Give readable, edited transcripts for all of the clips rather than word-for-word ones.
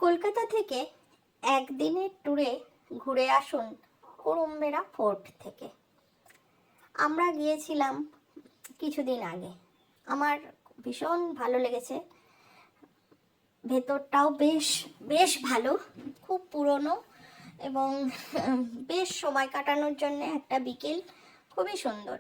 কলকাতা থেকে একদিনের ট্যুরে ঘুরে আসুন কুরুম্বেরা ফোর্ট থেকে। আমরা গিয়েছিলাম কিছুদিন আগে। আমার ভীষণ ভালো লেগেছে। ভেতরটাও বেশ বেশ ভালো, খুব পুরনো এবং বেশ সময় কাটানোর জন্য একটা বিকেল খুবই সুন্দর।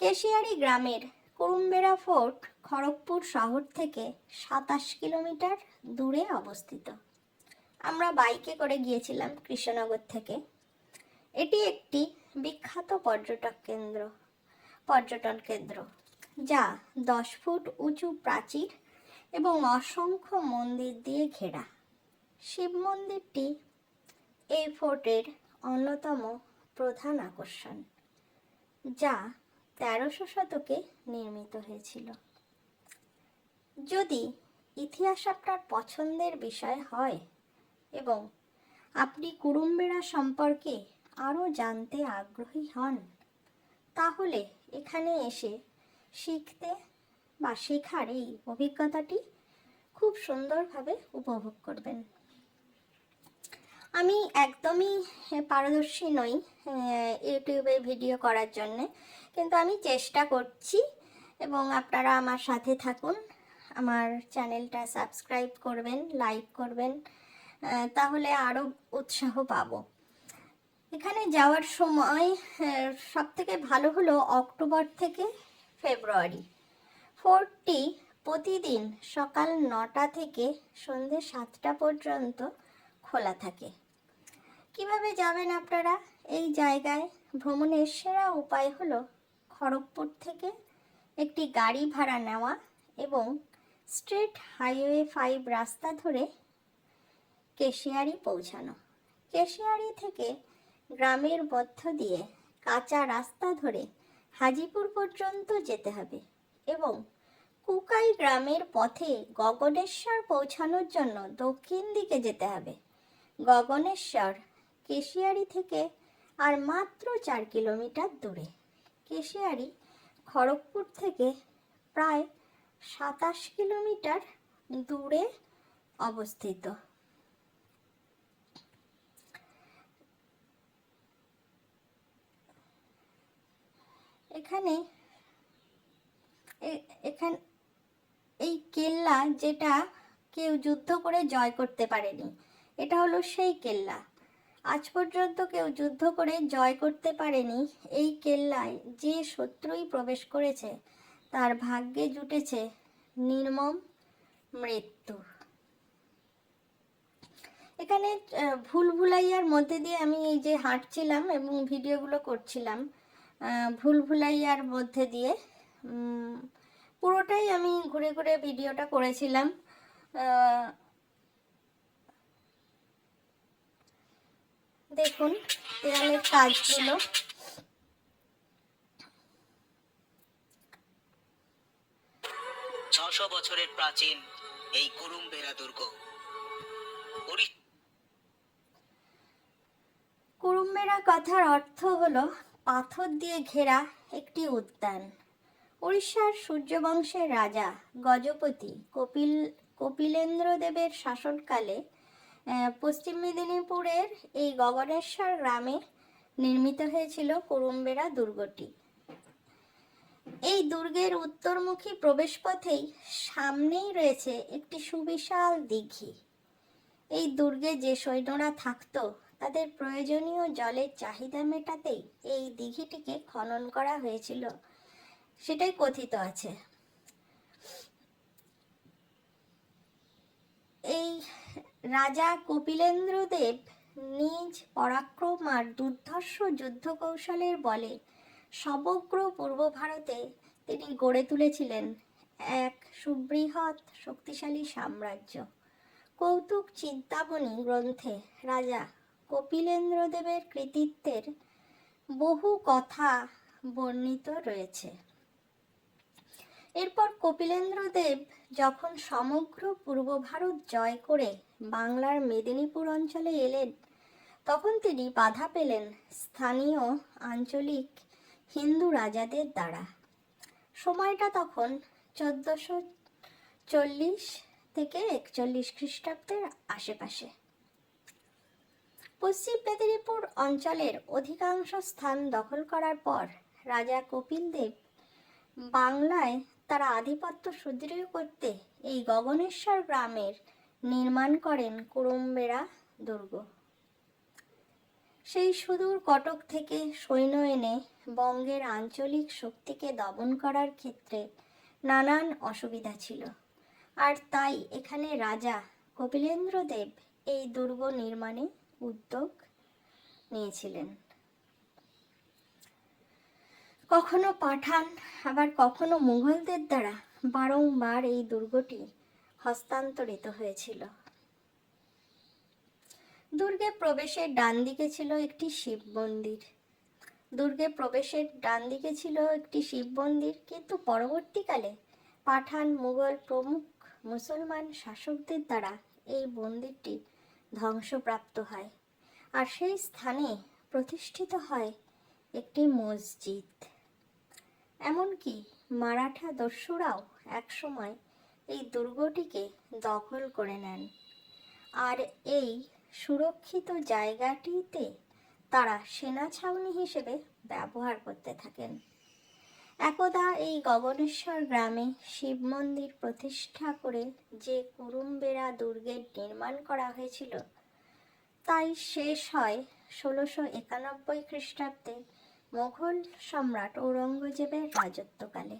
কেশিয়ারি গ্রামের কুরুম্বেরা ফোর্ট খড়গপুর শহর থেকে 27 কিলোমিটার দূরে অবস্থিত। আমরা বাইকে করে গিয়েছিলাম কৃষ্ণনগর থেকে। এটি একটি বিখ্যাত পর্যটন কেন্দ্র যা 10 ফুট উঁচু প্রাচীর এবং অসংখ্য মন্দির দিয়ে ঘেরা। শিব মন্দিরটি এই ফোর্টের অন্যতম প্রধান আকর্ষণ, যা 1300 শতকে নির্মিত হয়েছিল। যদি ইতিহাস আপনার পছন্দের বিষয় হয় এবং আপনি কুরুম্বেরা সম্পর্কে আরও জানতে আগ্রহী হন, তাহলে এখানে এসে শিখতে বা শেখার এই অভিজ্ঞতাটি খুব সুন্দরভাবে উপভোগ করবেন। আমি একদমই পারদর্শী নই ইউটিউবে ভিডিও করার জন্যে, কিন্তু আমি চেষ্টা করছি এবং আপনারা আমার সাথে থাকুন। আমার চ্যানেলটা সাবস্ক্রাইব করবেন, লাইক করবেন, তাহলে আরও উৎসাহ পাবো। এখানে যাওয়ার সময় সবথেকে ভালো হলো অক্টোবর থেকে ফেব্রুয়ারি। ফোর্টটি প্রতিদিন সকাল 9টা থেকে সন্ধ্যে 7টা পর্যন্ত খোলা থাকে। কিভাবে যাবেন আপনারা এই জায়গায়? ভ্রমণের সেরা উপায় হলো খড়গপুর থেকে একটি গাড়ি ভাড়া নেওয়া এবং স্টেট হাইওয়ে 5 রাস্তা ধরে কেশিয়ারি পৌঁছানো। কেশিয়ারি থেকে গ্রামের মধ্য দিয়ে কাঁচা রাস্তা ধরে হাজিপুর পর্যন্ত যেতে হবে এবং কুকাই গ্রামের পথে গগনেশ্বর পৌঁছানোর জন্য দক্ষিণ দিকে যেতে হবে। গগনেশ্বর কেশিয়ারি থেকে আর মাত্র 4 কিলোমিটার দূরে। কেশিয়ারি খড়গপুর থেকে প্রায় 27 কিলোমিটার দূরে অবস্থিত। এখানে এই কেল্লা, যেটা কেউ যুদ্ধ করে জয় করতে পারেনি, এটা হলো সেই কেল্লা। আজ পর্যন্ত কেউ যুদ্ধ করে জয় করতে পারেনি এই কেল্লায়। যে শত্রুই প্রবেশ করেছে তার ভাগ্যে জুটেছে নির্মম মৃত্যু। এখানে ভুলভুলাইয়ার মধ্যে দিয়ে আমি এই যে হাঁটছিলাম এবং ভিডিওগুলো করছিলাম, ভুলভুলাইয়ার মধ্যে দিয়ে পুরোটাই আমি ঘুরে ঘুরে ভিডিওটা করেছিলাম। দেখুন দেওয়ালের কাজগুলো। বছরের প্রাচীন এই কুরুম্বেরা দুর্গ। কুরুম্বেরা কথার অর্থ হলো পাথর দিয়ে ঘেরা একটি উদ্যান। উড়িষ্যার সূর্যবংশের রাজা গজপতি কপিলেন্দ্র দেবের শাসনকালে পশ্চিম মেদিনীপুরের এই গগনেশ্বর গ্রামে নির্মিত হয়েছিল কুরুম্বেরা দুর্গটি। এই দুর্গের উত্তরমুখী প্রবেশপথেই সামনেই রয়েছে একটি সুবিশাল দিঘি। এই দুর্গে যে সৈন্যরা থাকতো তাদের প্রয়োজনীয় জলের চাহিদা মেটাতেই এই দিঘিটিকে খনন করা হয়েছিল, সেটাই কথিত আছে। এই রাজা কপিলেন্দ্র দেব নিজ পরাক্রম আর দুর্ধর্ষ যুদ্ধ কৌশলের বলে সমগ্র পূর্ব ভারতে তিনি গড়ে তুলেছিলেন এক সুবৃহৎ শক্তিশালী সাম্রাজ্য। কৌতুক চিন্তামণি গ্রন্থে রাজা কপিলেন্দ্র দেবের কৃতিত্বের বহু কথা বর্ণিত রয়েছে। এরপর কপিলেন্দ্র দেব যখন সমগ্র পূর্ব ভারত জয় করে বাংলার মেদিনীপুর অঞ্চলে এলেন, তখন তিনি বাধা পেলেন স্থানীয় আঞ্চলিক হিন্দু রাজাদের দ্বারা। সময়টা তখন 1440 থেকে 41 খ্রিস্টাব্দের আশেপাশে। পশ্চিম মেদিনীপুর অঞ্চলের অধিকাংশ স্থান দখল করার পর রাজা কপিল দেব বাংলায় তারা আধিপত্য সুদৃঢ় করতে এই গগনেশ্বর গ্রামের নির্মাণ করেন কুরুমবেড়া দুর্গ। সেই সুদূর কটক থেকে সৈন্য এনে বঙ্গের আঞ্চলিক শক্তিকে দমন করার ক্ষেত্রে নানান অসুবিধা ছিল, আর তাই এখানে রাজা কপিলেন্দ্র দেব এই দুর্গ নির্মাণে উদ্যোগ নিয়েছিলেন। কখনো পাঠান আবার কখনো মুঘলদের দ্বারা বারংবার এই দুর্গটি হস্তান্তরিত হয়েছিল। দুর্গে প্রবেশের ডান দিকে ছিল একটি শিব মন্দির। কিন্তু পরবর্তীকালে পাঠান, মুঘল প্রমুখ মুসলমান শাসকদের দ্বারা এই মন্দিরটি ধ্বংসপ্রাপ্ত হয়, আর সেই স্থানে প্রতিষ্ঠিত হয় একটি মসজিদ। এমনকি মারাঠা দস্যুরাও একসময় এই দুর্গটিকে দখল করে নেন, আর এই সুরক্ষিত জায়গাটিতে তারা সেনা ছাউনি হিসেবে ব্যবহার করতে থাকেন। একদা এই গগনেশ্বর গ্রামে শিব মন্দির প্রতিষ্ঠা করে যে কুরুমবেড়া দুর্গের নির্মাণ করা হয়েছিল, তাই শেষ হয় 1691 খ্রিস্টাব্দে মোগল সম্রাট ঔরঙ্গজেবের রাজত্বকালে।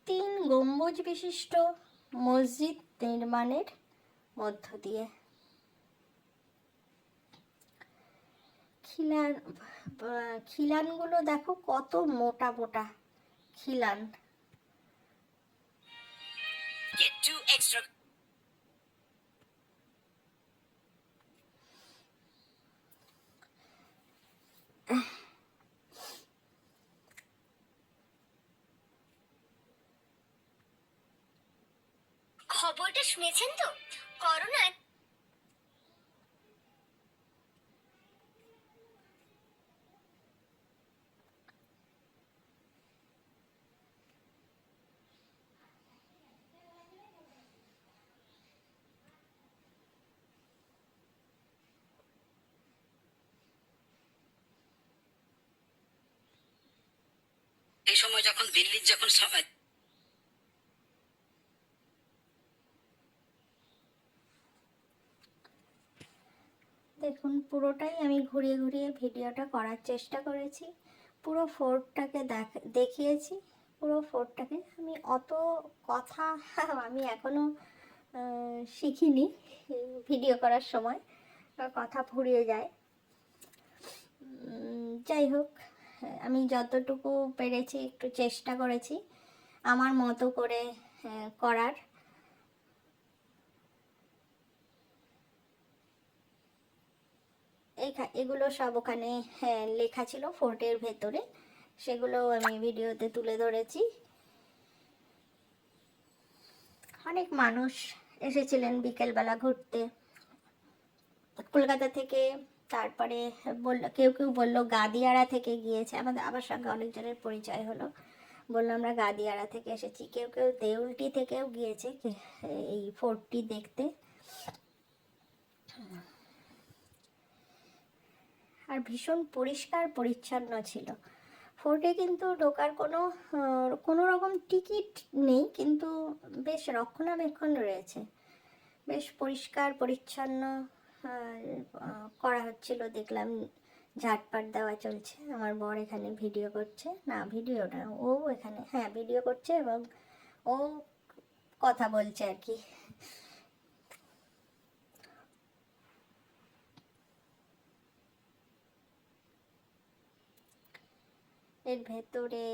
3 গম্বুজ বিশিষ্ট মসজিদ নির্মাণের মধ্য দিয়ে। খিলানগুলো দেখো কত মোটা মোটা খিলান। Get 2 extra. খবরটা শুনেছেন তো? করোনায় এই সময় যখন দিল্লির দেখুন, পুরোটাই আমি ঘুরিয়ে ঘুরিয়ে ভিডিওটা করার চেষ্টা করেছি। পুরো ফোর্টটাকে দেখিয়েছি। পুরো ফোর্টটাকে আমি অত কথা আমি এখনো শিখিনি। ভিডিও করার সময় কথা ফুরিয়ে যায়। যাই হোক, আমি যতটুকু পেরেছি একটু চেষ্টা করেছি আমার মতো করে করার। এগুলো সব ওখানে লেখা ছিল ফোর্টের ভেতরে, সেগুলো আমি ভিডিওতে তুলে ধরেছি। অনেক মানুষ এসেছিলেন বিকেলবেলা ঘুরতে কলকাতা থেকে। তারপরে কেউ কেউ বললো গাদিয়াড়া থেকে গিয়েছে। আমার সঙ্গে অনেকজনের পরিচয় হলো, বললো আমরা গাদিয়াড়া থেকে এসেছি। কেউ কেউ দেউলটি থেকেও গিয়েছে এই ফোর্টটি দেখতে। আর ভীষণ পরিষ্কার পরিচ্ছন্ন ছিল ফোর্টে। কিন্তু ঢোকার কোনো রকম টিকিট নেই, কিন্তু বেশ রক্ষণাবেক্ষণ রয়েছে। বেশ পরিষ্কার পরিচ্ছন্ন করা হচ্ছিল, দেখলাম ঝাটপাট দেওয়া চলছে। আমার বর এখানে ভিডিও করছে, না ভিডিও না, ও এখানে ভিডিও করছে এবং ও কথা বলছে আর কি। এর ভেতরে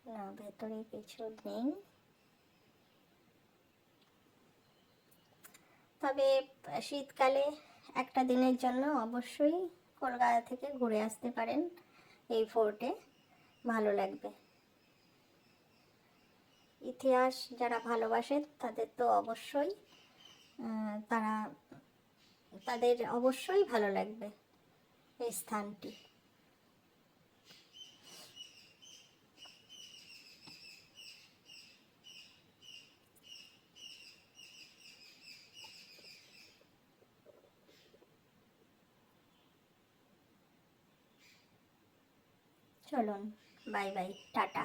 না, ভেতরে কিছু নেই। তবে শীতকালে একটা দিনের জন্য অবশ্যই কলকাতা থেকে ঘুরে আসতে পারেন এই ফোর্টে, ভালো লাগবে। ইতিহাস যারা ভালোবাসে তাদের তো অবশ্যই তাদের অবশ্যই ভালো লাগবে এই স্থানটি। চলুন, বাই বাই, টাটা।